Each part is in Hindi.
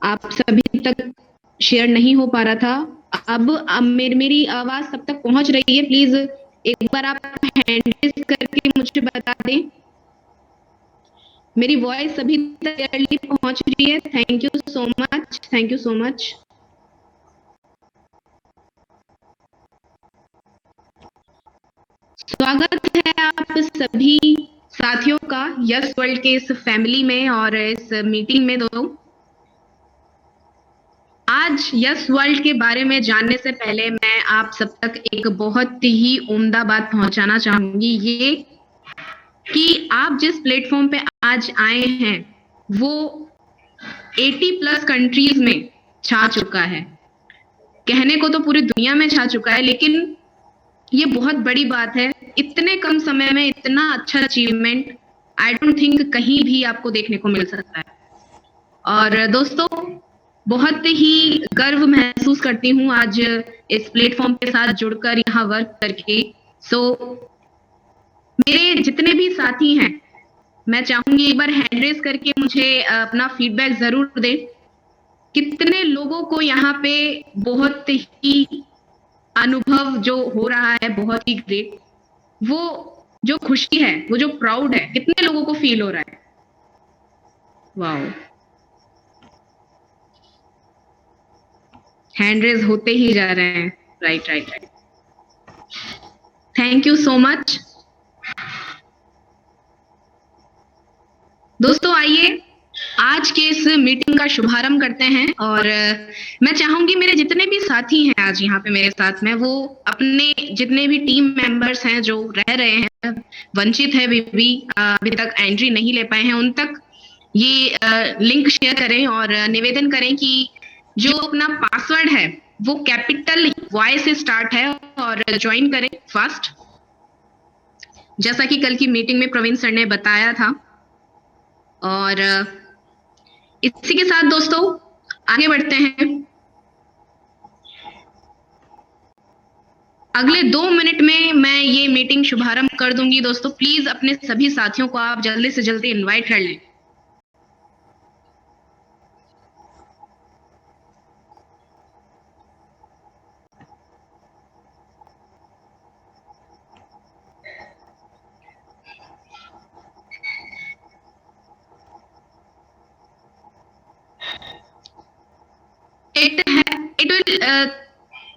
आप सभी तक शेयर नहीं हो पा रहा था। अब मेरी आवाज सब तक पहुंच रही है? प्लीज एक बार आप हैंड रेज करके मुझे बता दें। मेरी वॉइस सभी तक क्लियरली पहुंच रही है? Thank you so much, thank you so much. स्वागत है आप सभी साथियों का यस वर्ल्ड के इस फैमिली में और इस मीटिंग में। दोस्तों, आज यस वर्ल्ड के बारे में जानने से पहले मैं आप सब तक एक बहुत ही उम्दा बात पहुंचाना चाहूंगी, ये कि आप जिस प्लेटफॉर्म पे आज आए हैं वो 80 प्लस कंट्रीज में छा चुका है। कहने को तो पूरी दुनिया में छा चुका है, लेकिन ये बहुत बड़ी बात है। इतने कम समय में इतना अच्छा अचीवमेंट आई डोंट थिंक कहीं भी आपको देखने को मिल सकता है। और दोस्तों, बहुत ही गर्व महसूस करती हूँ आज इस प्लेटफॉर्म के साथ जुड़कर यहाँ वर्क करके। मेरे जितने भी साथी हैं, मैं चाहूंगी एक बार हैंड रेज करके मुझे अपना फीडबैक जरूर दें। कितने लोगों को यहाँ पे बहुत ही अनुभव जो हो रहा है, बहुत ही ग्रेट, वो जो खुशी है, वो जो प्राउड है, कितने लोगों को फील हो रहा है? वाओ, हैंड रेज होते ही जा रहे हैं। Right right right, thank you so much. दोस्तों, आइए आज के इस मीटिंग का शुभारंभ करते हैं। और मैं चाहूंगी मेरे जितने भी साथी हैं आज यहाँ पे मेरे साथ में, वो अपने जितने भी टीम मेंबर्स हैं जो रह रहे हैं, वंचित है अभी तक एंट्री नहीं ले पाए हैं, उन तक ये लिंक शेयर करें और निवेदन करें कि जो अपना पासवर्ड है वो कैपिटल वाई से स्टार्ट है और ज्वाइन करें फर्स्ट, जैसा कि कल की मीटिंग में प्रवीण सर ने बताया था। और इसी के साथ दोस्तों आगे बढ़ते हैं। अगले 2 मिनट में मैं ये मीटिंग शुभारंभ कर दूंगी। दोस्तों, प्लीज अपने सभी साथियों को आप जल्दी से जल्दी इनवाइट कर लें।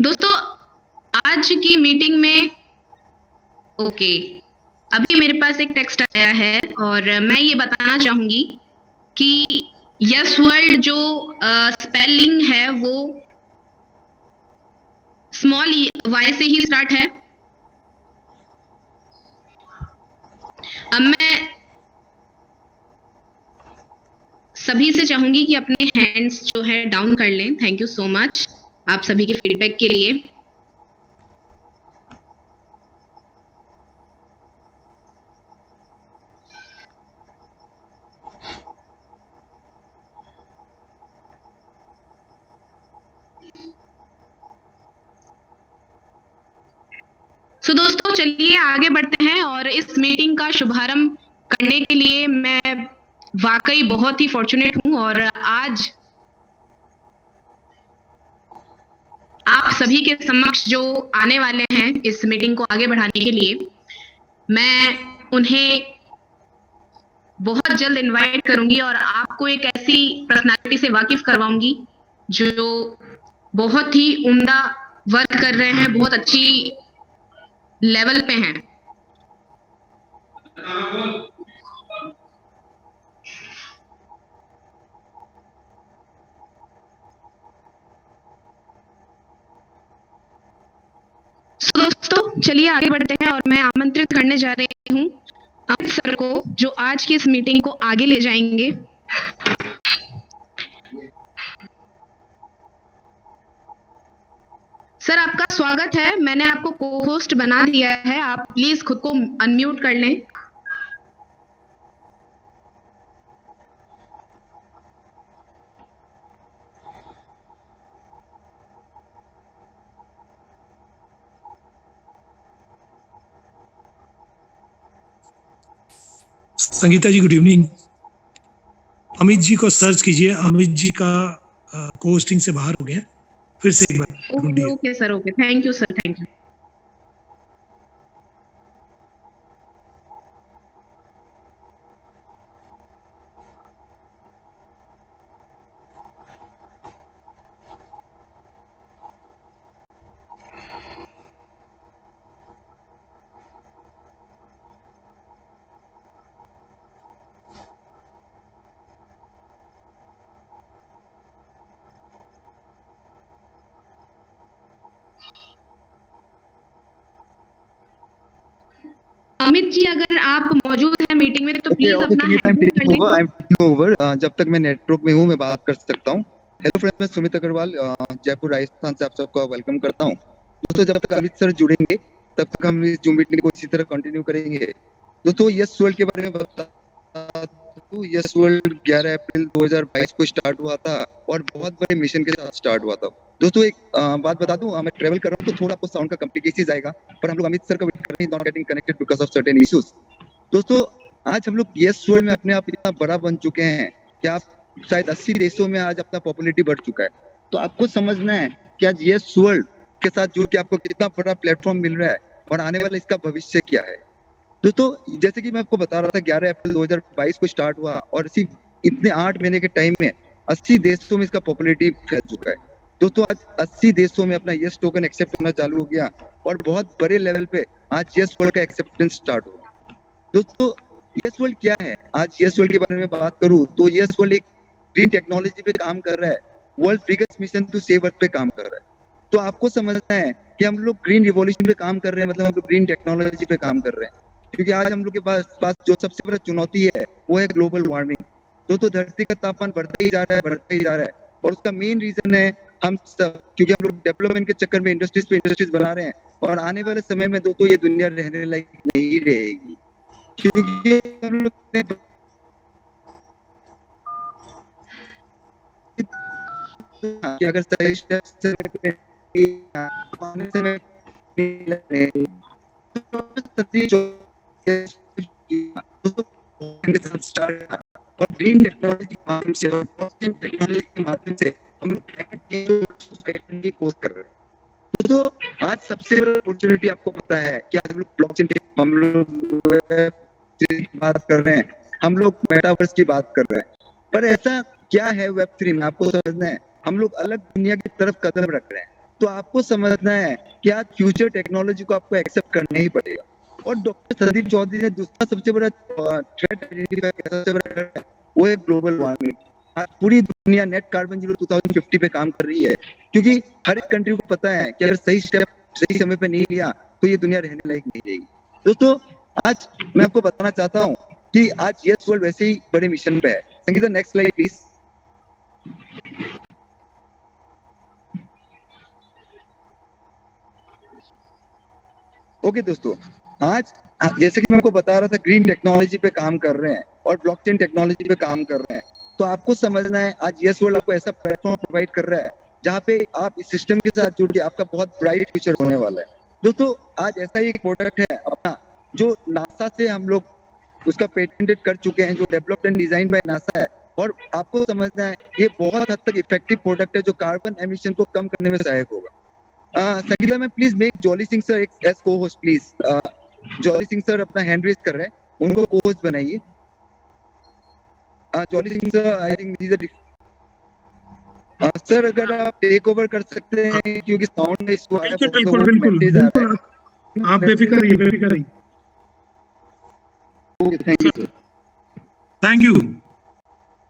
दोस्तों, आज की मीटिंग में ओके, अभी मेरे पास एक टेक्स्ट आया है और मैं ये बताना चाहूंगी कि यस वर्ल्ड जो स्पेलिंग है वो स्मॉल वाई से ही स्टार्ट है। अब मैं सभी से चाहूंगी कि अपने हैंड्स जो है डाउन कर लें। थैंक यू सो मच आप सभी के फीडबैक के लिए। दोस्तों, चलिए आगे बढ़ते हैं। और इस मीटिंग का शुभारंभ करने के लिए मैं वाकई बहुत ही फॉर्चुनेट हूं और आज आप सभी के समक्ष जो आने वाले हैं इस मीटिंग को आगे बढ़ाने के लिए, मैं उन्हें बहुत जल्द इनवाइट करूंगी और आपको एक ऐसी पर्सनालिटी से वाकिफ करवाऊंगी जो बहुत ही उम्दा वर्क कर रहे हैं, बहुत अच्छी लेवल पे हैं। दोस्तों, चलिए आगे बढ़ते हैं और मैं आमंत्रित करने जा रही हूँ अमित सर को, जो आज की इस मीटिंग को आगे ले जाएंगे। सर, आपका स्वागत है। मैंने आपको को होस्ट बना दिया है, आप प्लीज खुद को अनम्यूट कर लें। संगीता जी गुड इवनिंग। अमित जी को सर्च कीजिए, अमित जी का को होस्टिंग से बाहर हो गए हैं, फिर से एक बार ढूंढिए। Okay sir, okay, thank you sir, thank you. Amit ji, अगर आप मौजूद हैं मीटिंग में तो प्लीज अपना हैंड कर लें। जब तक मैं नेटवर्क में हूँ मैं बात कर सकता हूँ। हेलो फ्रेंड्स, मैं सुमित अग्रवाल जयपुर राजस्थान से आप सबको वेलकम करता हूँ। दोस्तों, जब तक अमित सर जुड़ेंगे तब तक हम इस जूम मीटिंग को इसी तरह कंटिन्यू करेंगे। दोस्तों, यस वर्ल्ड के बारे में बता दूं, यस वर्ल्ड 11 अप्रैल 2022 को स्टार्ट हुआ था और बहुत बड़े मिशन के साथ स्टार्ट हुआ था। दोस्तों, एक बात बता दूं, मैं ट्रेवल कर रहा हूँ तो थोड़ा आपको साउंड का कॉम्प्लिकेशन आएगा, पर हम लोग अमित सर का वेट कर रहे हैं, not getting connected because of certain issues. दोस्तों, आज हम लोग यस वर्ल्ड में अपने आप इतना बड़ा बन चुके हैं कि आप शायद 80 देशों में आज अपना पॉपुलैरिटी बढ़ चुका है। तो आपको समझना है कि आज यस वर्ल्ड के साथ जुड़ के आपको कितना बड़ा प्लेटफॉर्म मिल रहा है और आने वाला इसका भविष्य क्या है। दोस्तों, जैसे कि मैं आपको बता रहा था, 11 अप्रैल 2022 को स्टार्ट हुआ और सिर्फ इतने 8 महीने के टाइम में 80 देशों में इसका पॉपुलैरिटी फैल चुका है। दोस्तों, आज 80 देशों में अपना यस टोकन एक्सेप्ट होना चालू हो गया और बहुत बड़े लेवल पे आज यस वर्ल्ड का एक्सेप्टेंस स्टार्ट हो गया। दोस्तों, यस वर्ल्ड क्या है? आज यस वर्ल्ड के बारे में बात करूं तो यस वर्ल्ड एक ग्रीन टेक्नोलॉजी पे काम कर रहा है, world biggest mission to save earth पे काम कर रहा है। तो आपको समझना है कि हम लोग ग्रीन रिवॉल्यूशन पे काम कर रहे हैं, मतलब हम लोग ग्रीन टेक्नोलॉजी पे काम कर रहे हैं, क्योंकि आज हम लोग के पास जो सबसे बड़ा चुनौती है वो है ग्लोबल वार्मिंग। तो धरती का तापमान बढ़ता ही जा रहा है और उसका मेन रीजन है हम सब, क्योंकि हम लोग डेवलपमेंट के चक्कर में इंडस्ट्रीज पे इंडस्ट्रीज बना रहे हैं और आने वाले समय में दोस्तों ये दुनिया रहने लायक नहीं रहेगी, क्योंकि हम लोग ने कि अगर सही स्टेप्स से आने समय और ग्रीन टेक्नोलॉजी के माध्यम से और पॉजिटिव टेक्नोलॉजी के माध्यम से हम लोग क्लाइमेट चेंज की कोशिश कर रहे हैं। तो आज सबसे बड़ा अपॉर्चुनिटी आपको पता है कि आज हम लोग ब्लॉकचेन हम लोग बात कर रहे हैं, हम लोग मेटावर्स की बात कर रहे हैं, पर ऐसा क्या है वेब3 में आपको समझना है। हम लोग अलग दुनिया की तरफ कदम रख रहे हैं, तो आपको समझना है कि आज फ्यूचर टेक्नोलॉजी को आपको एक्सेप्ट करना ही पड़ेगा। और डॉक्टर संदीप चौधरी ने दूसरा सबसे बड़ा थ्रेट आइडेंटिफाई किया, सबसे बड़ा थ्रेट वो है ग्लोबल वार्मिंग। आज पूरी दुनिया नेट कार्बन जीरो 2050 पे काम कर रही है, क्योंकि हर एक कंट्री को पता है कि अगर सही स्टेप सही समय पे नहीं लिया तो ये दुनिया रहने लायक नहीं रहेगी। दोस्तों, आज मैं आपको बताना चाहता हूँ कि आज यस वर्ल्ड वैसे ही बड़े मिशन पे है। Sangeeta, next slide please. Okay दोस्तों, आज जैसे कि मैं आपको बता रहा था, ग्रीन टेक्नोलॉजी पे काम कर रहे हैं और ब्लॉकचेन टेक्नोलॉजी पे काम कर रहे हैं। तो आपको समझना है आज यस वर्ल्ड आपको ऐसा प्लेटफॉर्म प्रोवाइड कर रहा है जहाँ पे आप इस सिस्टम के साथ जुड़ के आपका बहुत ब्राइट फ्यूचर होने वाला है। दोस्तों, आज ऐसा ही एक प्रोडक्ट है अपना जो नासा से हम लोग उसका पेटेंटेड कर चुके हैं, जो developed and design by NASA है, और आपको समझना है ये बहुत हद तक इफेक्टिव प्रोडक्ट है जो कार्बन एमिशन को कम करने में सहायक होगा। Sangeeta ma'am please make Jolly Singh sir as cohost please. Jolly Singh sir अपना हैंड रेज कर रहे हैं, उनको को होस्ट बनाइए। Jolly Singh sir, I think sir अगर आप टेक ओवर कर सकते हैं, क्योंकि साउंड में इसको बिल्कुल आप बेफिक्र रहिए। Thank you.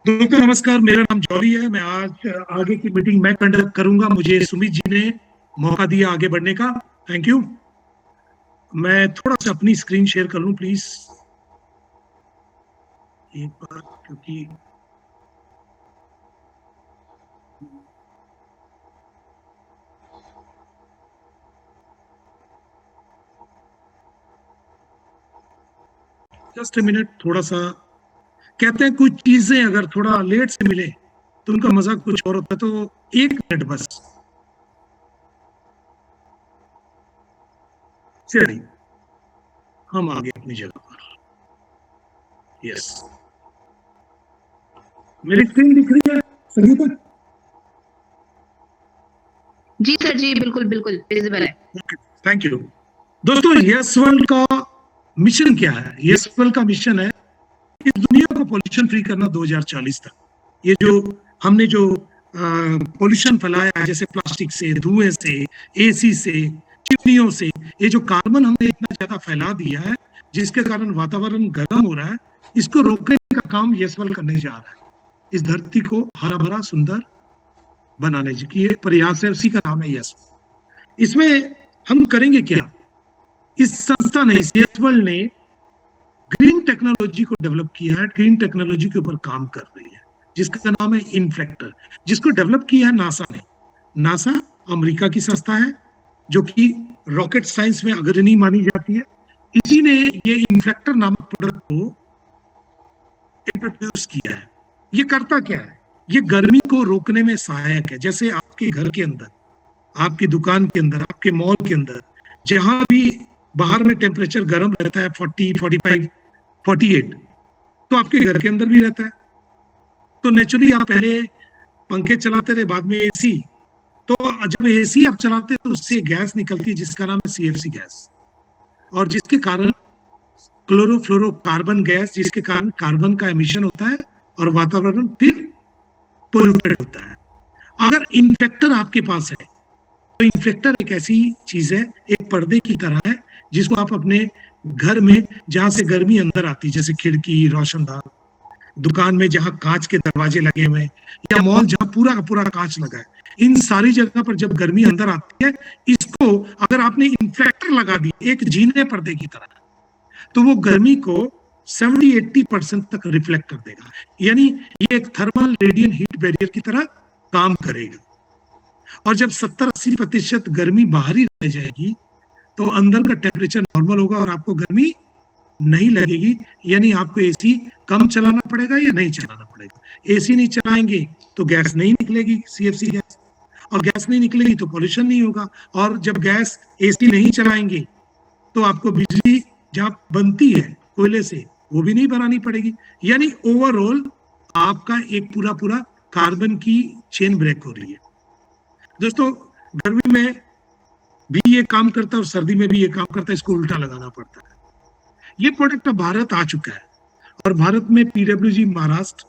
दोस्तों नमस्कार, मेरा नाम जॉली है। मैं आज आगे की मीटिंग मैं कंडक्ट करूंगा, मुझे सुमित जी ने मौका दिया आगे बढ़ने का, थैंक यू। मैं थोड़ा सा अपनी स्क्रीन शेयर कर लूं प्लीज एक बार, क्योंकि जस्ट ए मिनट। थोड़ा सा कहते हैं कुछ चीजें अगर थोड़ा लेट से मिले तो उनका मजाक कुछ और होता है, तो एक मिनट बस। चलिए हम आगे अपनी जगह पर। यस, मेरी स्क्रीन दिख रही है संगीता? जी सर, जी बिल्कुल बिल्कुल विजिबल है। Thank you. दोस्तों, यस वर्ल्ड का मिशन क्या है? यस वर्ल्ड का मिशन है इस दुनिया को पॉल्यूशन फ्री करना 2040 तक। ये जो हमने जो पॉल्यूशन फैलाया है, जैसे प्लास्टिक से, धुएं से, एसी से, चिमनियों से, ये जो कार्बन हमने इतना ज्यादा फैला दिया है, जिसके कारण वातावरण गर्म हो रहा है, इसको रोकने का काम यस वर्ल्ड करने जा रहा है। इस धरती को हरा भरा सुंदर बनाने की ये प्रयास है, उसी का नाम है यस। इसमें हम करेंगे क्या? इस संस्था ने, इस यस वर्ल्ड ने ग्रीन टेक्नोलॉजी को डेवलप किया है, ग्रीन टेक्नोलॉजी के ऊपर काम कर रही है, जिसका नाम है इनफ्लेक्टर, जिसको डेवलप किया है नासा ने। नासा अमेरिका की संस्था है जो कि रॉकेट साइंस में अग्रणी मानी जाती है। इसी ने ये इनफ्लेक्टर नामक प्रोडक्ट को इंट्रोड्यूस किया है। ये करता क्या है? ये गर्मी को रोकने में सहायक है। जैसे आपके घर के अंदर, आपकी दुकान के अंदर, आपके मॉल के अंदर, जहां भी बाहर में टेम्परेचर गर्म रहता है 40, 45, 48, तो आपके घर के अंदर भी रहता है। तो नेचुरली आप पहले पंखे चलाते थे, बाद में एसी। तो जब एसी आप चलाते तो उससे गैस निकलती है जिसका नाम है सीएफसी गैस, और जिसके कारण क्लोरोफ्लोरोकार्बन गैस, जिसके कारण कार्बन का एमिशन होता है और वातावरण फिर पोल्यूटेड होता है। अगर इन्फेक्टर आपके पास है तो इन्फेक्टर एक ऐसी चीज है, एक पर्दे की तरह है, जिसको आप अपने घर में, जहां से गर्मी अंदर आती, जैसे खिड़की, रोशनदान, दुकान में जहां कांच के दरवाजे लगे हुए हैं, या मॉल जहां पूरा का पूरा कांच लगा है, इन सारी जगह पर जब गर्मी अंदर आती है, इसको अगर आपने इन्फेक्टर लगा दी एक जीने पर्दे की तरह, तो वो गर्मी को 70-80% तक रिफ्लेक्ट कर देगा। यानी ये एक थर्मल रेडिएंट हीट बैरियर की तरह काम करेगा। और जब 70-80% गर्मी बाहर ही रह जाएगी तो अंदर का टेम्परेचर नॉर्मल होगा और आपको गर्मी नहीं लगेगी। यानी आपको एसी कम चलाना पड़ेगा या नहीं चलाना पड़ेगा। एसी नहीं चलाएंगे तो गैस नहीं निकलेगी, सीएफसी गैस, और गैस नहीं निकलेगी तो पॉल्यूशन नहीं होगा। और जब गैस, एसी नहीं चलाएंगे तो आपको बिजली जहां बनती है कोयले से, वो भी नहीं बनानी पड़ेगी। यानी ओवरऑल आपका एक पूरा पूरा कार्बन की चेन ब्रेक हो रही है। दोस्तों, गर्मी में भी ये काम करता है और सर्दी में भी ये काम करता है, इसको उल्टा लगाना पड़ता है। ये प्रोडक्ट अब भारत आ चुका है और भारत में PWG Maharashtra,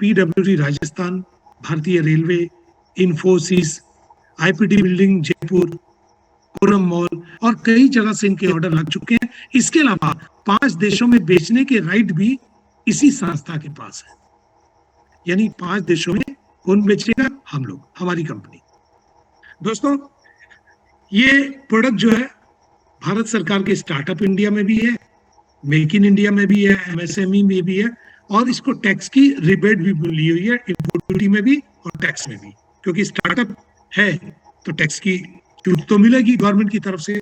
PWG Rajasthan, Bharatiya railway, Infosys, IPD building Jaipur, Korum mall और कई जगह से इनके ऑर्डर लग चुके हैं। इसके अलावा 5 देशों में बेचने के राइट भी इसी संस्था के पास है। यानी 5 देशों में कौन बेचेगा? हम लोग, हमारी कंपनी। दोस्तों, ये प्रोडक्ट जो है भारत सरकार के स्टार्टअप इंडिया में भी है, मेक इन इंडिया में भी है, एमएसएमई में भी है, और इसको टैक्स की रिबेट भी मिली हुई है, इंपोर्ट ड्यूटी में भी और टैक्स में भी, क्योंकि स्टार्टअप है तो टैक्स की छूट तो मिलेगी गवर्नमेंट की तरफ से।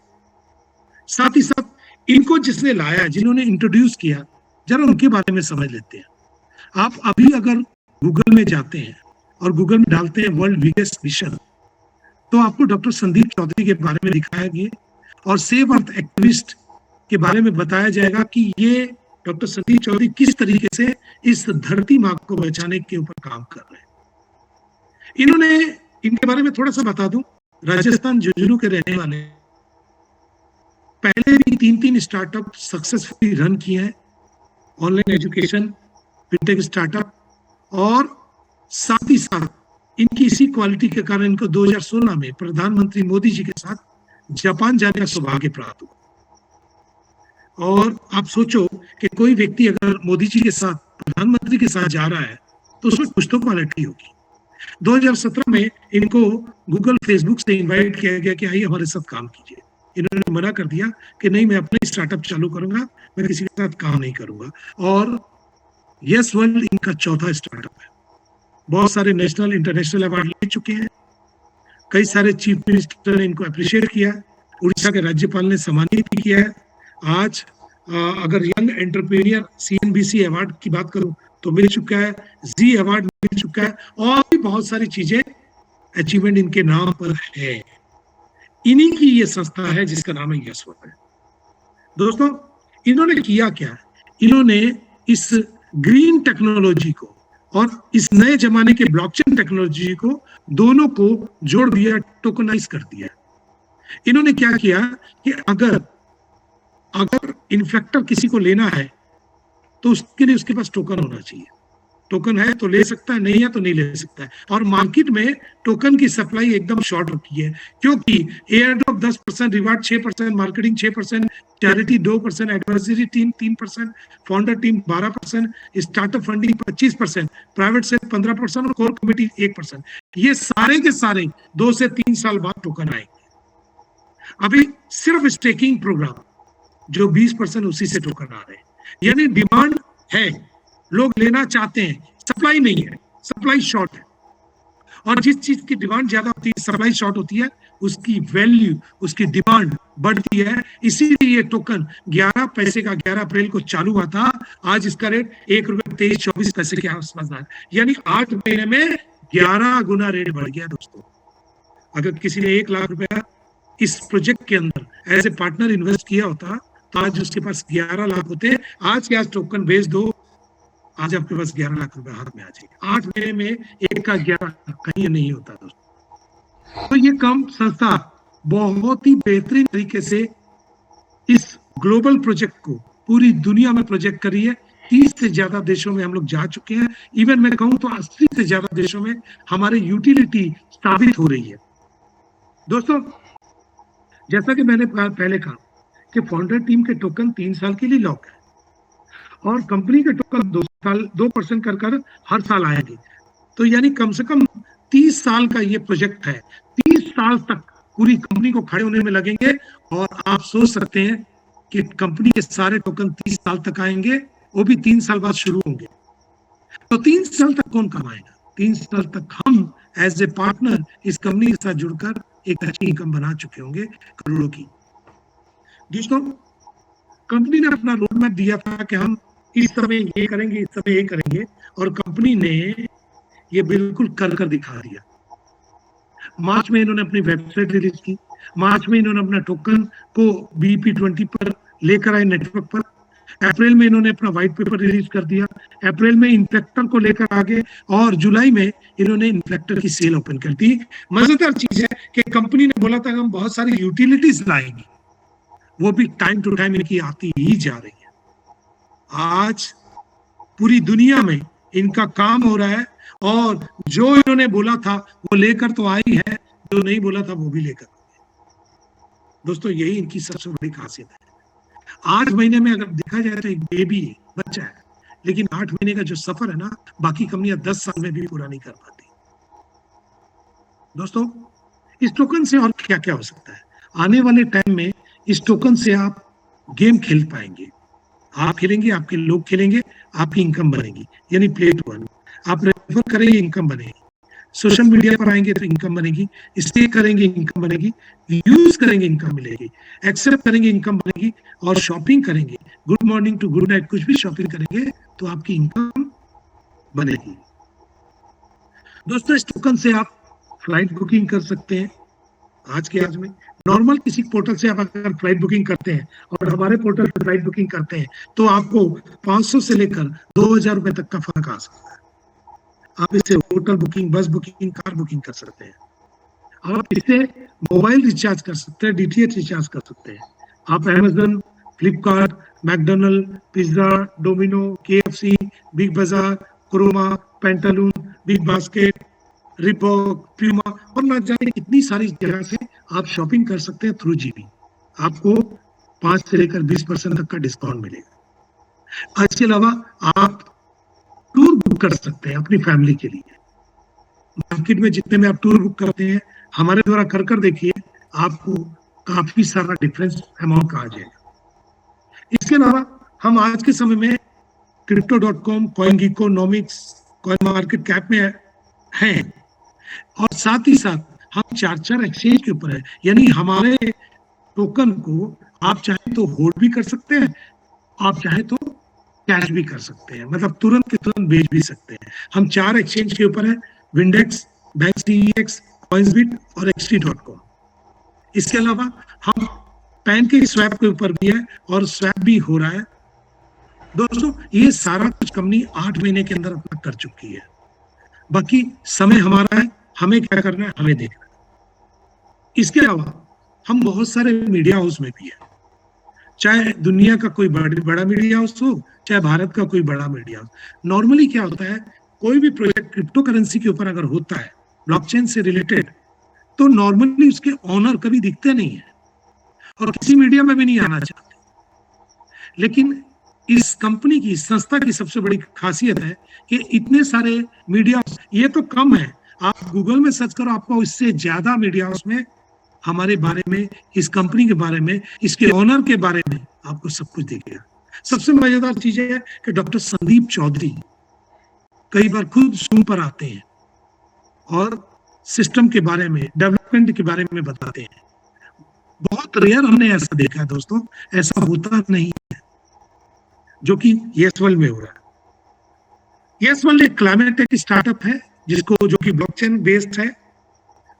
साथ ही साथ इनको जिसने लाया, जिन्होंने इंट्रोड्यूस किया, जरा उनके बारे में समझ लेते हैं। आप अभी अगर गूगल में जाते हैं और गूगल में डालते हैं वर्ल्ड बिगेस्ट मिशन, तो आपको डॉक्टर संदीप चौधरी के बारे में दिखाया गया और सेव अर्थ एक्टिविस्ट के बारे में बताया जाएगा कि ये डॉक्टर संदीप चौधरी किस तरीके से इस धरती माँ को बचाने के ऊपर काम कर रहे हैं। इन्होंने, इनके बारे में थोड़ा सा बता दूं, राजस्थान झुंझुनू के रहने वाले, पहले भी 3 स्टार्टअप सक्सेसफुली रन किए हैं, ऑनलाइन एजुकेशन, फिनटेक स्टार्टअप, और साथ ही साथ इनकी इसी क्वालिटी के कारण इनको 2016 में प्रधानमंत्री मोदी जी के साथ जापान जाने का सौभाग्य प्राप्त हुआ। और आप सोचो कि कोई व्यक्ति अगर मोदी जी के साथ, प्रधानमंत्री के साथ जा रहा है तो उसमें कुछ तो क्वालिटी होगी। 2017 में इनको गूगल, फेसबुक से इनवाइट किया गया कि आइए हमारे साथ काम कीजिए। इन्होंने मना कर दिया कि नहीं, मैं अपना स्टार्टअप चालू करूंगा, मैं किसी के साथ काम नहीं करूंगा। और यस वर्ल्ड इनका चौथा स्टार्टअप है। बहुत सारे नेशनल, इंटरनेशनल अवार्ड ले चुके हैं। कई सारे चीफ मिनिस्टर ने इनको अप्रिशिएट किया। उड़ीसा के राज्यपाल ने सम्मानित भी किया है। आज अगर यंग एंटरप्रेन्योर CNBC अवार्ड की बात करूं तो मिल चुका है, जी अवार्ड मिल चुका है, और भी बहुत सारी चीजें, अचीवमेंट इनके नाम पर है। इन्हीं की ये संस्था है जिसका नाम है यस वर्ल्ड। दोस्तों, इन्होंने किया क्या? इन्होंने इस ग्रीन टेक्नोलॉजी को और इस नए जमाने के ब्लॉकचेन टेक्नोलॉजी को दोनों को जोड़ दिया, टोकनाइज कर दिया। इन्होंने क्या किया कि अगर इन्फ्लेक्टर किसी को लेना है तो उसके लिए उसके पास टोकन होना चाहिए। टोकन है तो ले सकता है, नहीं है तो नहीं ले सकता है। और मार्केट में टोकन की सप्लाई एकदम शॉर्ट होती है, क्योंकि air drop 10%, reward 6%, marketing 6%, charity 2%, advisory team 3%, founder team 12%, startup funding 25%, private sale 15% और कोर कमेटी 1%। ये सारे के सारे 2 से 3 साल बाद टोकन आएंगे। अभी सिर्फ स्टेकिंग प्रोग्राम जो 20% उसी से टोकन आ रहे हैं। यानी डिमांड है, लोग लेना चाहते हैं, सप्लाई नहीं है, सप्लाई शॉर्ट है। और जिस चीज की डिमांड ज्यादा होती है, सप्लाई शॉर्ट होती है, उसकी वैल्यू, उसकी डिमांड बढ़ती है। इसीलिए ये टोकन 11 पैसे का 11 अप्रैल को चालू हुआ था। आज इसका रेट ₹1.23-24 के आसपास है। यानी 8 महीने में 11 गुना रेट बढ़ गया दोस्तों। अगर किसी ने 1 लाख रुपया इस प्रोजेक्ट के अंदर एज ए पार्टनर इन्वेस्ट किया होता तो आज उसके पास 11 लाख होते। आज के आज टोकन बेच दो, आज आपके पास 11 लाख रुपए हाथ में आ जाएगा। 8 महीने में 1 का 11 कहीं नहीं होता दोस्तों। तो ये कम संस्था बहुत ही बेहतरीन तरीके से इस ग्लोबल प्रोजेक्ट को पूरी दुनिया में प्रोजेक्ट कर रही है। 30 से ज्यादा देशों में हम लोग जा चुके हैं। इवन मैं कहूं तो 80 से ज्यादा देशों में हमारे यूटिलिटी साबित हो रही है। दोस्तों, जैसा कि मैंने पहले कहा कि फाउंडर टीम के टोकन 3 साल के लिए लॉक है और कंपनी के टोकन 2% कर हर साल आएंगे। तो यानी कम से कम 30 साल का ये प्रोजेक्ट है। 30 साल तक पूरी कंपनी को खड़े होने में लगेंगे। और आप सोच सकते हैं कि कंपनी के सारे टोकन 30 साल तक आएंगे, वो भी 3 साल बाद शुरू होंगे। तो 3 साल तक कौन कमाएगा? 3 साल तक हम एज ए पार्टनर इस कंपनी के साथ जुड़कर एक अच्छी इनकम बना चुके होंगे, करोड़ों की। दोस्तों, कंपनी ने अपना रोड मैप दिया था कि हम इस समय ये करेंगे, इस समय ये करेंगे, और कंपनी ने ये बिल्कुल कर दिखा दिया। मार्च में इन्होंने अपनी वेबसाइट रिलीज की। मार्च में इन्होंने अपना टोकन को BP20 पर लेकर आए नेटवर्क पर। अप्रैल में इन्होंने अपना व्हाइट पेपर रिलीज कर दिया। अप्रैल में इन्फ्लेक्टर को लेकर आगे, और जुलाई में इन्होंने इन्फ्लेक्टर की सेल ओपन कर दी। मजेदार चीज है कि कंपनी ने बोला था कि हम बहुत सारी यूटिलिटीज लाएंगे, वो भी टाइम टू टाइम इनकी आती ही जा रही है। आज पूरी दुनिया में इनका काम हो रहा है, और जो इन्होंने बोला था वो लेकर तो आई है, जो नहीं बोला था वो भी लेकर। दोस्तों, यही इनकी सबसे बड़ी खासियत है। 8 महीने में अगर देखा जाए तो एक बेबी है, बच्चा है, लेकिन 8 महीने का जो सफर है ना, बाकी कंपनियां 10 साल में भी पूरा नहीं कर पाती। दोस्तों, इस टोकन से और क्या क्या हो सकता है? आने वाले टाइम में इस टोकन से आप गेम खेल पाएंगे। आप खेलेंगे, आपके लोग खेलेंगे, आपकी इनकम बनेगी। यानी प्ले टू अर्न। आप रेफर करेंगे, इनकम बनेगी। सोशल मीडिया पर आएंगे तो इनकम बनेगी। स्टे करेंगे, इनकम बनेगी। यूज करेंगे, इनकम मिलेगी। एक्सेप्ट करेंगे, इनकम बनेगी। और शॉपिंग करेंगे, good morning to good night, कुछ भी शॉपिंग करेंगे तो आपकी इनकम बनेगी। दोस्तों, इस टोकन से आप फ्लाइट बुकिंग कर सकते हैं। आज के आज में नॉर्मल किसी पोर्टल से आप अगर फ्लाइट बुकिंग करते हैं और हमारे पोर्टल से फ्लाइट बुकिंग करते हैं तो आपको 500 से लेकर 2000 रुपए तक का फर्क आ सकता है। आप इससे होटल बुकिंग, बस बुकिंग, कार बुकिंग कर सकते हैं। आप इससे मोबाइल रिचार्ज कर सकते हैं, DTH रिचार्ज कर सकते हैं। आप Amazon, Flipkart, McDonald, pizza, Domino, KFC, Big Bazaar, Croma, Pantaloon, Big Basket, Reebok, Puma और ना जाने कितनी सारी जगह से आप शॉपिंग कर सकते हैं थ्रू GP। आपको 5 से लेकर 20% तक का डिस्काउंट मिलेगा। इसके अलावा आप टूर बुक कर सकते हैं अपनी फैमिली के लिए। मार्केट में जितने में आप टूर बुक करते हैं, हमारे द्वारा कर देखिए, आपको काफी सारा डिफरेंस अमाउंट का आ जाएगा। इसके अलावा हम आज के समय में crypto.com, CoinGecko, Nomics, CoinMarketCap में हैं, और साथ ही साथ हम 4 एक्सचेंज के ऊपर है। यानी हमारे टोकन को आप चाहे तो होल्ड भी कर सकते हैं, आप चाहे तो कैश भी कर सकते हैं, मतलब तुरंत के तुरंत बेच भी सकते हैं। हम 4 एक्सचेंज के ऊपर है, विंडेक्स, BankCEX, CoinsBit और XT.com। इसके अलावा हम पैनकेक स्वैप के ऊपर भी है, और स्वैप भी हो रहा है। दोस्तों ये सारा कुछ कंपनी 8 महीने के अंदर अपना कर चुकी है। बाकी समय हमारा है, हमें क्या करना है, हमें देखना है। इसके अलावा हम बहुत सारे मीडिया हाउस में भी है, चाहे दुनिया का कोई बड़ा मीडिया हाउस हो, चाहे भारत का कोई बड़ा मीडिया हाउस। नॉर्मली क्या होता है, कोई भी प्रोजेक्ट क्रिप्टो करेंसी के ऊपर अगर होता है, ब्लॉकचेन से रिलेटेड, तो नॉर्मली उसके ऑनर कभी दिखते नहीं है और किसी मीडिया में भी नहीं आना चाहते। लेकिन इस कंपनी की, इस संस्था की सबसे बड़ी खासियत है कि इतने सारे मीडिया, ये तो कम है, आप गूगल में सर्च करो, आपको इससे ज्यादा मीडिया हाउस में हमारे बारे में, इस कंपनी के बारे में, इसके ऑनर के बारे में आपको सब कुछ दिखेगा। सबसे मजेदार चीज है कि डॉक्टर संदीप चौधरी कई बार खुद जूम पर आते हैं और सिस्टम के बारे में, डेवलपमेंट के बारे में बताते हैं। बहुत रेयर हमने ऐसा देखा है दोस्तों, ऐसा होता नहीं है जो कि यस वर्ल्ड में हो रहा है। यस वर्ल्ड एक क्लाइमेट टेक स्टार्टअप है जिसको, जो कि ब्लॉकचेन बेस्ड है,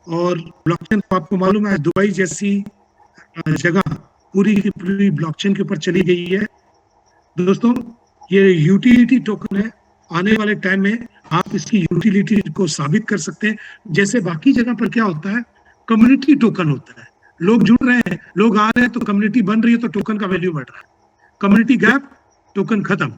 और ब्लॉकचेन तो आपको मालूम है, दुबई जैसी जगह पूरी की पूरी ब्लॉकचेन के ऊपर चली गई है। दोस्तों ये यूटिलिटी टोकन है, आने वाले टाइम में आप इसकी यूटिलिटी को साबित कर सकते हैं। जैसे बाकी जगह पर क्या होता है, कम्युनिटी टोकन होता है, लोग जुड़ रहे हैं, लोग आ रहे हैं, तो कम्युनिटी बन रही है, तो टोकन का वैल्यू बढ़ रहा है। कम्युनिटी गैप, टोकन खत्म।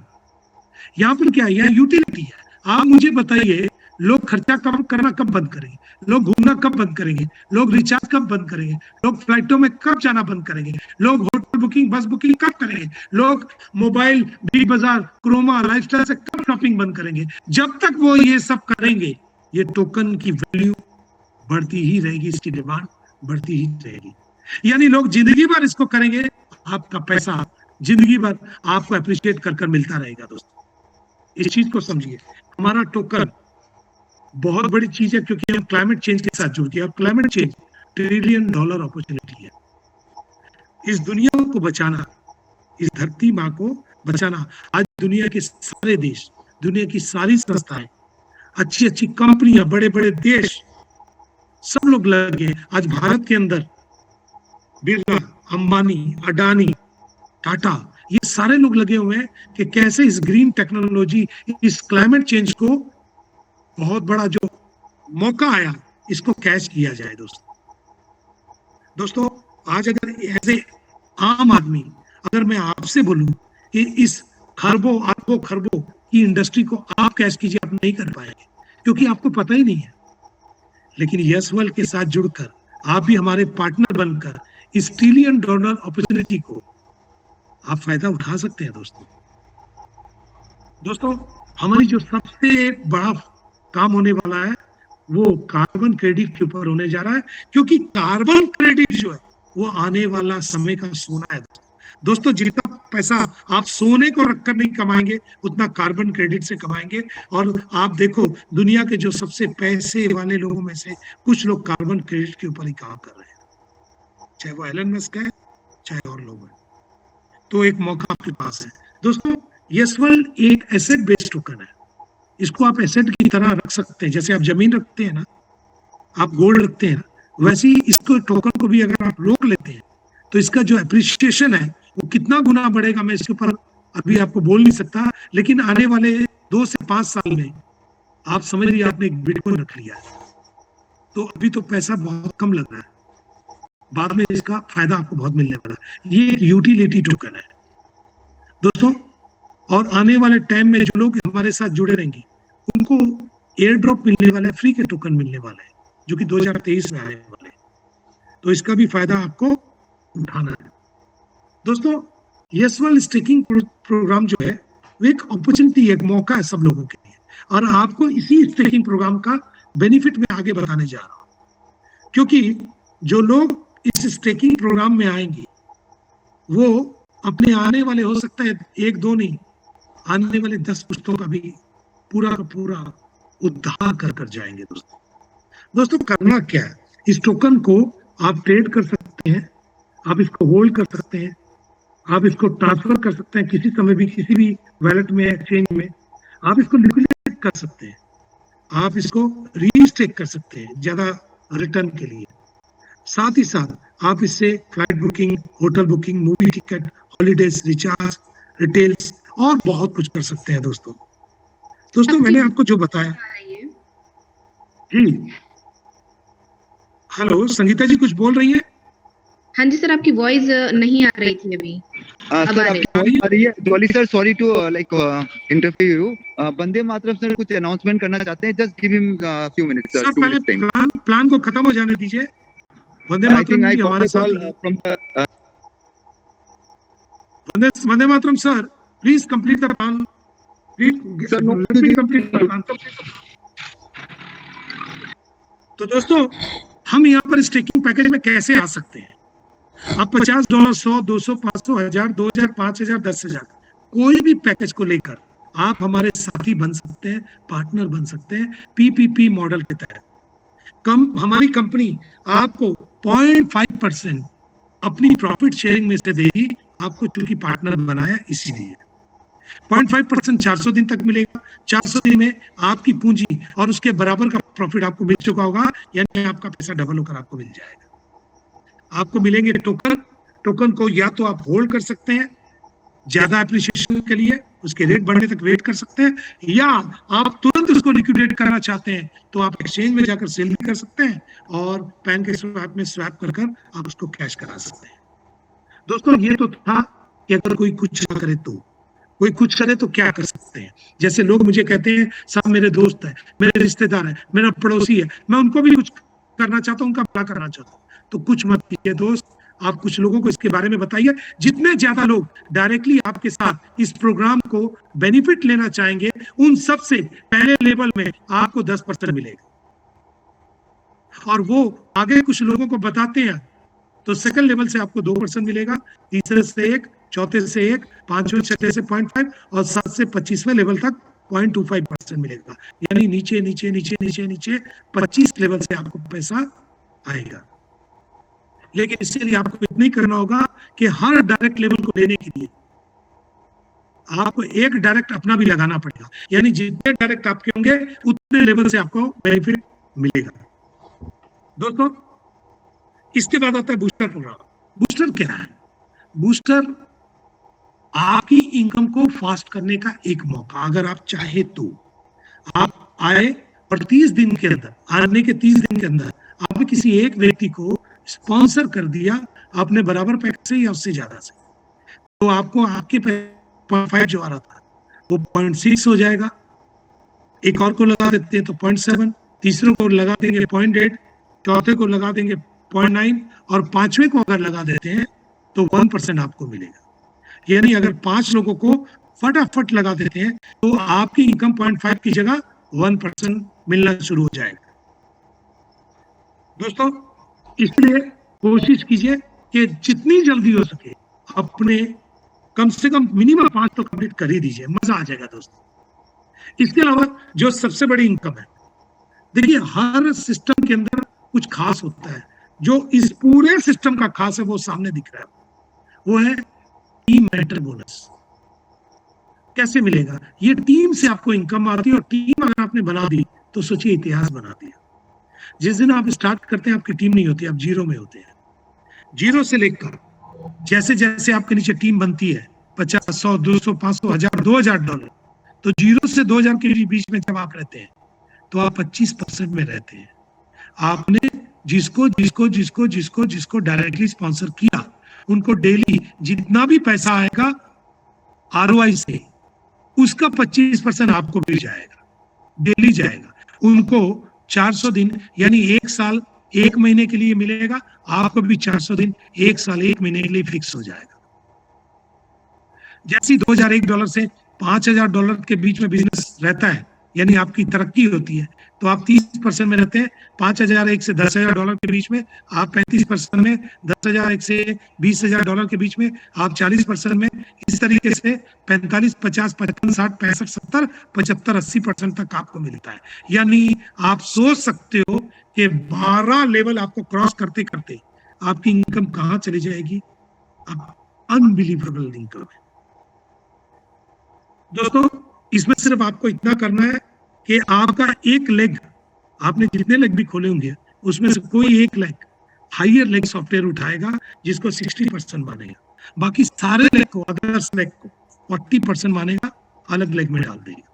यहाँ पर क्या है, यहाँ यूटिलिटी है। आप मुझे बताइए, लोग खर्चा कम करना कब बंद करेंगे, लोग घूमना कब बंद करेंगे, लोग रिचार्ज कब बंद करेंगे, लोग फ्लाइटों में कब जाना बंद करेंगे, लोग होटल बुकिंग, बस बुकिंग कब करेंगे, लोग mobile, big Bazaar, Croma, lifestyle से कब शॉपिंग बंद करेंगे? जब तक वो ये सब करेंगे, ये टोकन की वैल्यू बढ़ती ही रहेगी, इसकी डिमांड बढ़ती ही रहेगी। यानी लोग जिंदगी भर इसको करेंगे, आपका पैसा जिंदगी भर आपको अप्रिशिएट कर कर मिलता रहेगा। दोस्तों इस चीज को समझिए, हमारा टोकन बहुत बड़ी चीज है, क्योंकि हम क्लाइमेट चेंज के साथ जुड़ गए, और क्लाइमेट चेंज $1 ट्रिलियन अपॉर्चुनिटी है। इस दुनिया को बचाना, इस धरती माँ को बचाना, आज दुनिया के सारे देश, दुनिया की सारी संस्थाएं, अच्छी अच्छी कंपनियां, बड़े बड़े देश, सब लोग लगे। आज भारत के अंदर बिरला, अंबानी, अडानी, टाटा, ये सारे लोग लगे हुए हैं कि कैसे इस ग्रीन टेक्नोलॉजी, इस क्लाइमेट चेंज को, बहुत बड़ा जो मौका आया, इसको कैच किया जाए। दोस्तों आज अगर एज ए आम आदमी अगर मैं आपसे बोलूं कि इस खरबों अरबों खरबों की इंडस्ट्री को आप कैच कीजिए, आप नहीं कर पाएंगे, क्योंकि आपको पता ही नहीं है। लेकिन यस वर्ल्ड के साथ जुड़कर, आप भी हमारे पार्टनर बनकर इस $1 ट्रिलियन अपॉर्चुनिटी को आप फायदा उठा सकते हैं। दोस्तों हमारी जो सबसे बड़ा काम होने वाला है, वो कार्बन क्रेडिट के ऊपर होने जा रहा है, क्योंकि कार्बन क्रेडिट जो है वो आने वाला समय का सोना है। दोस्तों जितना पैसा आप सोने को रखकर नहीं कमाएंगे, उतना कार्बन क्रेडिट से कमाएंगे। और आप देखो, दुनिया के जो सबसे पैसे वाले लोगों में से कुछ लोग कार्बन क्रेडिट के ऊपर ही काम कर रहे हैं, चाहे वो एलन मस्क है, चाहे और लोग हैं। तो एक मौका आपके पास है। दोस्तों यस वर्ल्ड एक एसेट बेस्ड टोकन है, इसको आप एसेट की तरह रख सकते हैं। जैसे आप जमीन रखते हैं ना, आप गोल्ड रखते हैं ना, वैसे ही इसको, टोकन को भी अगर आप रोक लेते हैं, तो इसका जो एप्रिसिएशन है वो कितना गुना बढ़ेगा, मैं इसके ऊपर अभी आपको बोल नहीं सकता। लेकिन आने वाले 2 से 5 साल में आप समझ लीजिए, आपने एक बिटकॉइन रख लिया है, तो अभी तो पैसा बहुत कम लग रहा है, बाद में इसका फायदा आपको बहुत मिलने वाला है। ये एक यूटिलिटी टोकन है दोस्तों। और आने वाले टाइम में जो लोग हमारे साथ जुड़े रहेंगे, उनको एयर ड्रॉप मिलने वाला है, फ्री के टोकन मिलने वाला है, जो कि 2023 में आने वाले हैं। तो इसका भी फायदा आपको उठाना है। दोस्तों यस वर्ल्ड स्टेकिंग प्रोग्राम जो है, वो एक अपॉर्चुनिटी, एक मौका है सब लोगों के लिए, और आपको इसी स्टेकिंग प्रोग्राम का बेनिफिट मैं आगे बताने जा रहा हूं। क्योंकि जो लोग इस स्टेकिंग प्रोग्राम में आएंगे, वो अपने आने वाले, हो सकता है 1-2 नहीं, आने वाले 10 पुश्तों का भी पूरा का पूरा उद्धार कर कर जाएंगे। दोस्तों करना क्या है, इस टोकन को आप ट्रेड कर सकते हैं, आप इसको होल्ड कर सकते हैं, आप इसको ट्रांसफर कर सकते हैं किसी समय भी, किसी भी वैलेट में, एक्सचेंज में, आप इसको लिक्विडेट कर सकते हैं, आप इसको रीस्टेक कर सकते हैं ज्यादा रिटर्न के लिए। साथ ही साथ आप इससे flight booking, hotel booking, movie ticket, holidays, recharge, retails और बहुत कुछ कर सकते हैं दोस्तों मैंने आपको जो बताया। हेलो संगीता जी, कुछ बोल रही है? हाँ जी सर, आपकी वॉइस नहीं आ रही थी अभी। अब सर आ रही आपकी आ रही है। Jolly sir, sorry to like interfere you. Vande Mataram sir कुछ अनाउंसमेंट करना चाहते हैं, just give him few minutes sir, sir 2 पहले मिनट्स टाइम। प्लान को खत्म हो जाने दीजिए। Vande I think Mataram I जी गॉट हमारे द साथ कॉल ही हैं। From the Vande Mataram sir, please complete the plan. Sir no let me complete the plan. तो दोस्तों, हम यहाँ पर स्टेकिंग पैकेज में कैसे आ सकते हैं? आप $50, 100, 200, 500, 1000, 2000, 5000, 10,000 कोई भी पैकेज को लेकर आप हमारे साथी बन सकते हैं, पार्टनर बन सकते हैं पीपीपी मॉडल के तहत। हमारी कंपनी आपको 0.5% अपनी प्रॉफिट शेयरिंग में से देगी, आपको चूंकि पार्टनर बनाया इसीलिए। 0.5% 400 दिन तक मिलेगा। 400 दिन में आपकी पूंजी और उसके बराबर का प्रॉफिट आपको मिल चुका होगा, यानी आपका पैसा डबल होकर आपको मिल जाएगा। आपको मिलेंगे टोकन को या तो आप होल्ड कर सकते हैं ज्यादा एप्रिसिएशन के लिए, उसके रेट बढ़ने तक वेट कर सकते हैं, या आप तुरंत उसको लिक्विडेट करना चाहते हैं तो आप एक्सचेंज में जाकर सेल भी कर सकते हैं और पैन के स्वैप में स्वैप कर आप उसको कैश करा सकते हैं। दोस्तों ये तो था कि अगर कोई कुछ ना करे तो, कोई कुछ करे तो क्या कर सकते हैं। जैसे लोग मुझे कहते हैं साहब मेरे दोस्त है, मेरे रिश्तेदार है, मेरा पड़ोसी है, मैं उनको भी कुछ करना चाहता हूँ, उनका भला करना चाहता हूँ, तो कुछ मत कीजिए दोस्त, आप कुछ लोगों को इसके बारे में बताइए। जितने ज्यादा लोग डायरेक्टली आपके साथ इस प्रोग्राम को बेनिफिट लेना चाहेंगे, उन सबसे पहले लेवल में आपको 10% मिलेगा, और वो आगे कुछ लोगों को बताते हैं तो सेकंड लेवल से आपको 2% मिलेगा, तीसरे से 1, चौथे से 1, पांचवें छठे से 0.5 और 7 से 25वें लेवल तक 0.25% मिलेगा। यानी नीचे नीचे नीचे नीचे नीचे 25 लेवल से आपको पैसा आएगा। लेकिन इसके लिए आपको इतना ही करना होगा कि हर डायरेक्ट लेवल को लेने के लिए आपको एक डायरेक्ट अपना भी लगाना पड़ेगा, यानी जितने डायरेक्ट आपके होंगे उतने लेवल से आपको बेनिफिट मिलेगा। दोस्तों इसके बाद आता है बूस्टर प्रोग्राम। बूस्टर क्या है? बूस्टर आपकी इनकम को फास्ट करने का एक मौका, अगर आप चाहे तो आप आए और 30 दिन के अंदर, आने के 30 दिन के अंदर आपने किसी एक व्यक्ति को स्पॉन्सर कर दिया अपने बराबर पैकेज से या उससे ज्यादा से, तो आपको आपके 0.5 जो आ रहा था वो 0.6 हो जाएगा। एक और को लगा देते हैं तो 0.7, तीसरे को लगा देंगे 0.8, चौथे को लगा देंगे 0.9 और पांचवें को अगर लगा देते हैं तो 1% आपको मिलेगा। यानी अगर 5 लोगों को फटाफट लगा देते हैं तो आपकी इनकम 0.5 की जगह 1% मिलना शुरू हो जाएगा। दोस्तों इसलिए कोशिश कीजिए कि जितनी जल्दी हो सके अपने कम से कम मिनिमम 5 तो कंप्लीट कर ही दीजिए, मजा आ जाएगा दोस्तों। इसके अलावा जो सबसे बड़ी इनकम है, देखिए हर सिस्टम के अंदर कुछ खास होता है, जो इस पूरे सिस्टम का खास है वो सामने दिख रहा है, वो है टीम मेंटर बोनस। कैसे मिलेगा? ये टीम से आपको इनकम आती है, और टीम अगर आपने बना दी तो सोचिए इतिहास बना दिया। जिस दिन आप स्टार्ट करते हैं आपकी टीम नहीं होती, आप जीरो में होते हैं। जीरो से लेकर जैसे जैसे आपके नीचे टीम बनती है 50, 100, 200, 500, 1000, $2000, तो जीरो से 2000 के बीच में जब आप रहते हैं तो आप 25% में रहते हैं। आपने जिसको जिसको जिसको जिसको जिसको डायरेक्टली स्पॉन्सर किया उनको डेली जितना भी पैसा आएगा ROI से, उसका 25% आपको भी जाएगा, डेली जाएगा। उनको 400 दिन यानी 1 साल 1 महीने के लिए मिलेगा, आपको भी 400 दिन 1 साल 1 महीने के लिए फिक्स हो जाएगा। जैसे $2001 से $5000 के बीच में बिजनेस रहता है, यानी आपकी तरक्की होती है, तो आप 30% में रहते हैं। $5001 से $10,000 के बीच में आप 35% में, $10,001 से $20,000 के बीच में आप 40% में, इस तरीके से 45, 50, 55, 60, 65, 70, 75, 80% तक आपको मिलता है। यानी आप सोच सकते हो कि 12 लेवल आपको क्रॉस करते करते आपकी इनकम कहां चली जाएगी। अब अनबिलीवेबल इनकम है दोस्तों। इसमें सिर्फ आपको इतना करना है कि आपका एक लेग, आपने जितने लेग भी खोले होंगे उसमें से कोई एक लेग हायर लेग सॉफ्टवेयर उठाएगा जिसको 60% मानेगा, बाकी सारे लेग को, अदर्स लेग को 40% मानेगा, अलग लेग में डाल देगा।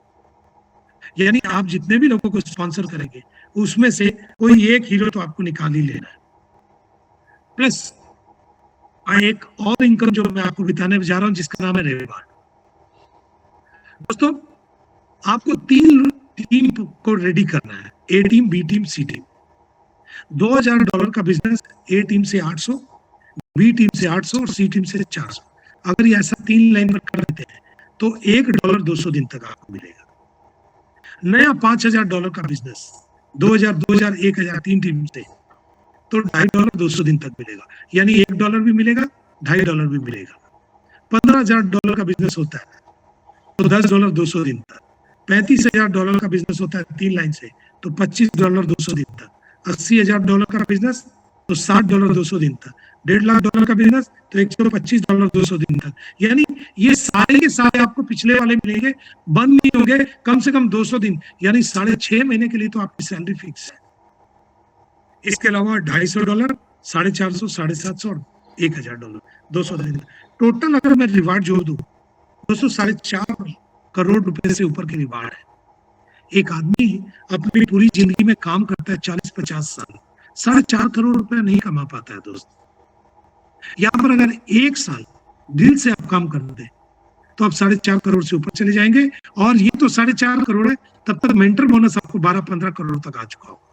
यानी आप जितने भी लोगों को स्पॉन्सर करेंगे उसमें से कोई एक हीरो तो आपको निकाल ही लेना है। प्लस एक और इनकम जो मैं आपको बताने जा रहा हूं जिसका नाम है रिवार्ड। दोस्तों आपको 3 टीम को रेडी करना है, ए टीम, बी टीम, सी टीम। $2000 का बिजनेस ए टीम से 800, बी टीम से 800 और सी टीम से 400। अगर ये ऐसा 3 लाइन पर कर देते हैं तो $1 200 दिन तक आपको मिलेगा। नया $5000 का बिजनेस 2000, 2000, 1000 3 टीम से तो $2.5 200 दिन तक मिलेगा, यानी $1 भी मिलेगा, $2.5 भी मिलेगा। $15,000 का बिजनेस होता है तो $10 200 दिन तक। $35,000 का बिजनेस होता है 3 लाइन से तो $25 200 दिन तक। $80,000 का बिजनेस तो $60 200 दिन तक। $1.5 लाख का बिजनेस तो $125 200 दिन तक। यानी ये सारे के सारे आपको पिछले वाले मिलेंगे, बंद नहीं होंगे, कम से कम 200 दिन, यानी 6.5 महीने के लिए तो आपकी सैलरी फिक्स है। इसके अलावा $250, 450, 750 और $1000 200 दिन। टोटल अगर मैं रिवार्ड जोड़ दूं दोस्तों 4.5 करोड़ रुपए से ऊपर के रिवार्ड है। एक आदमी अपनी पूरी जिंदगी में काम करता है 40-50 साल, 4.5 करोड़ रुपए नहीं कमा पाता है दोस्त। यहाँ पर अगर 1 साल दिल से आप काम कर दे तो आप 4.5 करोड़ से ऊपर चले जाएंगे। और ये तो 4.5 करोड़ है, तब तक मेंटर बोनस आपको 12-15 करोड़ तक आ चुका होगा।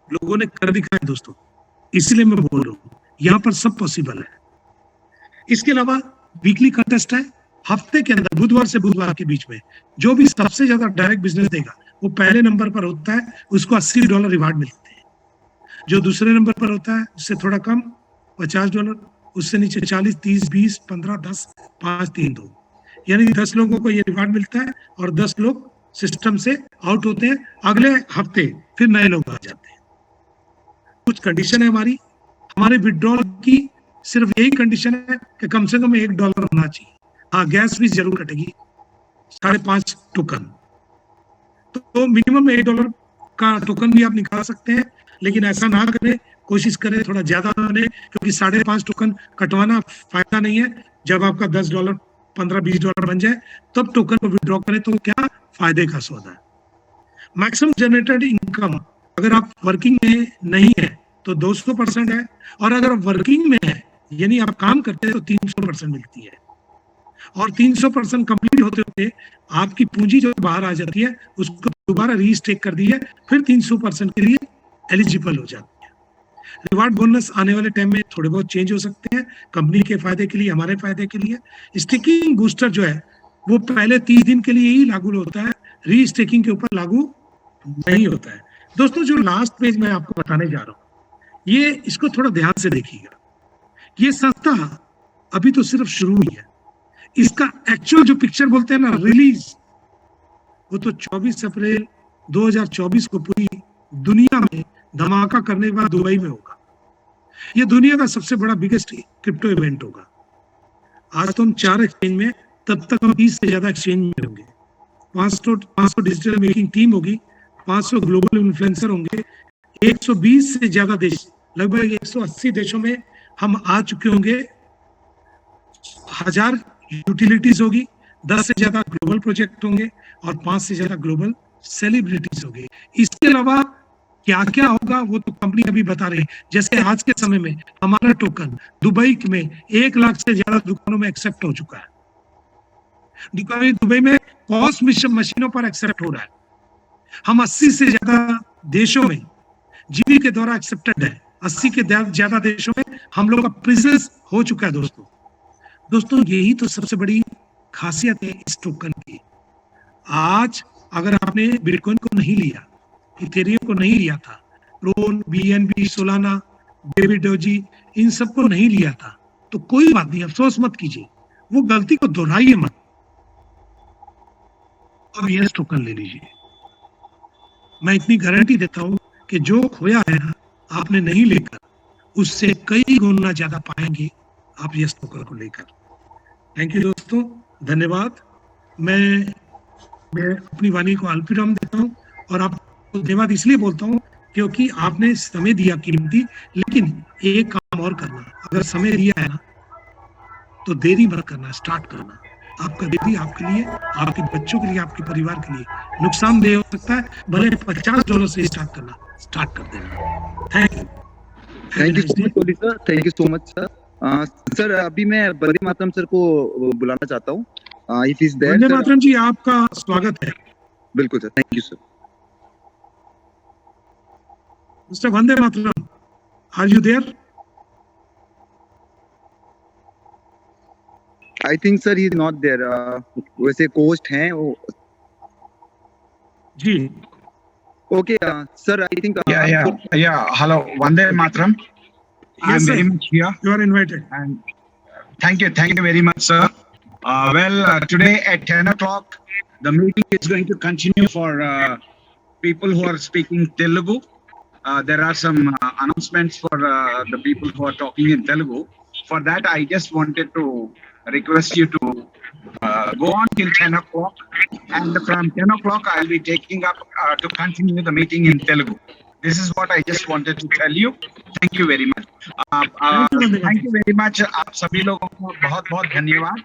लोगों ने कर दिखाया दोस्तों, इसलिए मैं बोल रहा हूँ यहाँ पर सब पॉसिबल है। इसके अलावा वीकली कंटेस्ट है, हफ्ते के अंदर बुधवार से बुधवार के बीच में जो भी सबसे ज्यादा डायरेक्ट बिजनेस देगा वो पहले नंबर पर होता है, उसको $80 रिवार्ड मिलते हैं। जो दूसरे नंबर पर होता है उससे थोड़ा कम $50, उससे नीचे 40, 30, 20, 15, 10, 5, 3, 2, यानी 10 लोगों को ये रिवार्ड मिलता है और 10 लोग सिस्टम से आउट होते हैं। अगले हफ्ते फिर नए लोग आ जाते हैं। कुछ कंडीशन है हमारे विड्रॉल की, सिर्फ यही कंडीशन है कि कम से कम $1 होना चाहिए। हाँ, गैस भी जरूर कटेगी, 5.5 टोकन, तो मिनिमम $1 का टोकन भी आप निकाल सकते हैं, लेकिन ऐसा ना करें, कोशिश करें थोड़ा ज्यादा बने, क्योंकि 5.5 टोकन कटवाना फायदा नहीं है। जब आपका $10, $15, $20 बन जाए तब टोकन को विड्रॉ करें तो क्या फायदे का सौदा है। मैक्सिमम जनरेटेड इनकम अगर आप वर्किंग में नहीं है तो 200% है, और अगर आप वर्किंग में है यानी आप काम करते हैं तो 300% मिलती है। और 300% कंप्लीट होते होते आपकी पूंजी जो बाहर आ जाती है उसको दोबारा रीस्टेक कर दी है, फिर 300% के लिए एलिजिबल हो जाती है। रिवार्ड बोनस आने वाले टाइम में थोड़े बहुत चेंज हो सकते हैं, कंपनी के फायदे के लिए, हमारे फायदे के लिए। स्टेकिंग बूस्टर जो है वो पहले 30 दिन के लिए ही लागू होता है, रीस्टेकिंग के ऊपर लागू नहीं होता है। दोस्तों जो लास्ट पेज मैं आपको बताने जा रहा हूँ, ये इसको थोड़ा ध्यान से देखिएगा। ये संस्था अभी तो सिर्फ शुरू हुई है, इसका एक्चुअल जो पिक्चर बोलते हैं ना रिलीज, वो तो 24 अप्रैल 2024 को पूरी दुनिया में धमाका करने के बाद दुबई में होगा। ये दुनिया का सबसे बड़ा बिगेस्ट क्रिप्टो इवेंट होगा। आज तो हम 4 एक्सचेंज में, तब तक हम 20 से ज्यादा एक्सचेंज में होंगे। 500 डिजिटल मेकिंग टीम होगी, 500 ग्लोबल इन्फ्लुएंसर होंगे, 120 से ज्यादा देश, लगभग 180 देशों में हम आ चुके होंगे। 1000 यूटिलिटीज होगी, 10 से ज्यादा ग्लोबल प्रोजेक्ट होंगे और 5 से ज्यादा ग्लोबल सेलिब्रिटीज होंगे। इसके अलावा क्या क्या होगा वो तो कंपनी अभी बता रही है। जैसे आज के समय में हमारा टोकन दुबई में 1 लाख से ज्यादा दुकानों में एक्सेप्ट हो चुका है। दुबई में पॉस मशीनों पर एक्सेप्ट हो रहा है। हम 80 से ज्यादा देशों में जीबी के द्वारा एक्सेप्टेड है। 80 के ज्यादा देशों में हम लोग का प्रेजेंस हो चुका है। दोस्तों यही तो सबसे बड़ी खासियत है इस टोकन की। आज अगर आपने बिटकॉइन को नहीं लिया, इथेरियम को नहीं लिया था, Tron, BNB, Solana, baby Doge, इन सबको नहीं लिया था तो कोई बात नहीं, अफसोस मत कीजिए, वो गलती को दोहराइए मत। अब यस टोकन ले लीजिए। मैं इतनी गारंटी देता हूं कि जो खोया है ना आपने नहीं लेकर, उससे कई गुना ज्यादा पाएंगे आप यस टोकन को लेकर। थैंक यू दोस्तों, धन्यवाद। मैं अपनी वाणी को अल्पविराम देता हूं और आपको धन्यवाद इसलिए बोलता हूं क्योंकि आपने समय दिया कीमती। लेकिन एक काम और करना, अगर समय दिया है ना तो देरी मत करना, स्टार्ट करना। आपका बेटी आपके लिए, आपके बच्चों के लिए, आपके परिवार के लिए नुकसानदेह हो सकता है। भले $50 से स्टार्ट कर देना। Thank thank you you. So much Oli sir, thank you so much sir. Sir अभी मैं वंदे मातरम सर को बुलाना चाहता हूँ, इफ इज देयर। वंदे मातरम जी, आपका स्वागत है। बिल्कुल sir, thank you sir. Mister Vande Mataram, are you there? I think sir he is not there. वैसे कोस्ट हैं वो। जी। Okay sir, I think Hello, Vande Mataram. I'm Yes, very sir. much here, You are invited. and thank you very much, sir. Today at 10 o'clock, the meeting is going to continue for people who are speaking Telugu. There are some announcements for the people who are talking in Telugu. For that, I just wanted to request you to go on till 10 o'clock, and from 10 o'clock, I'll be taking up to continue the meeting in Telugu. This is what I just wanted to tell you. Thank you very much. Thank you very much. आप सभी लोगों को बहुत बहुत धन्यवाद।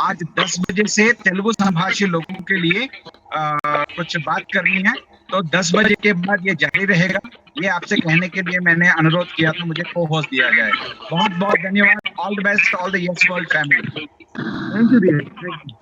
आज 10 बजे से तेलुगु संभाषी लोगों के लिए कुछ बात करनी है, तो 10 बजे के बाद ये जारी रहेगा। ये आपसे कहने के लिए मैंने अनुरोध किया था, मुझे को-होस्ट दिया गया है। बहुत बहुत धन्यवाद। All the best, all the yes world family. Thank you, dear. Thank you.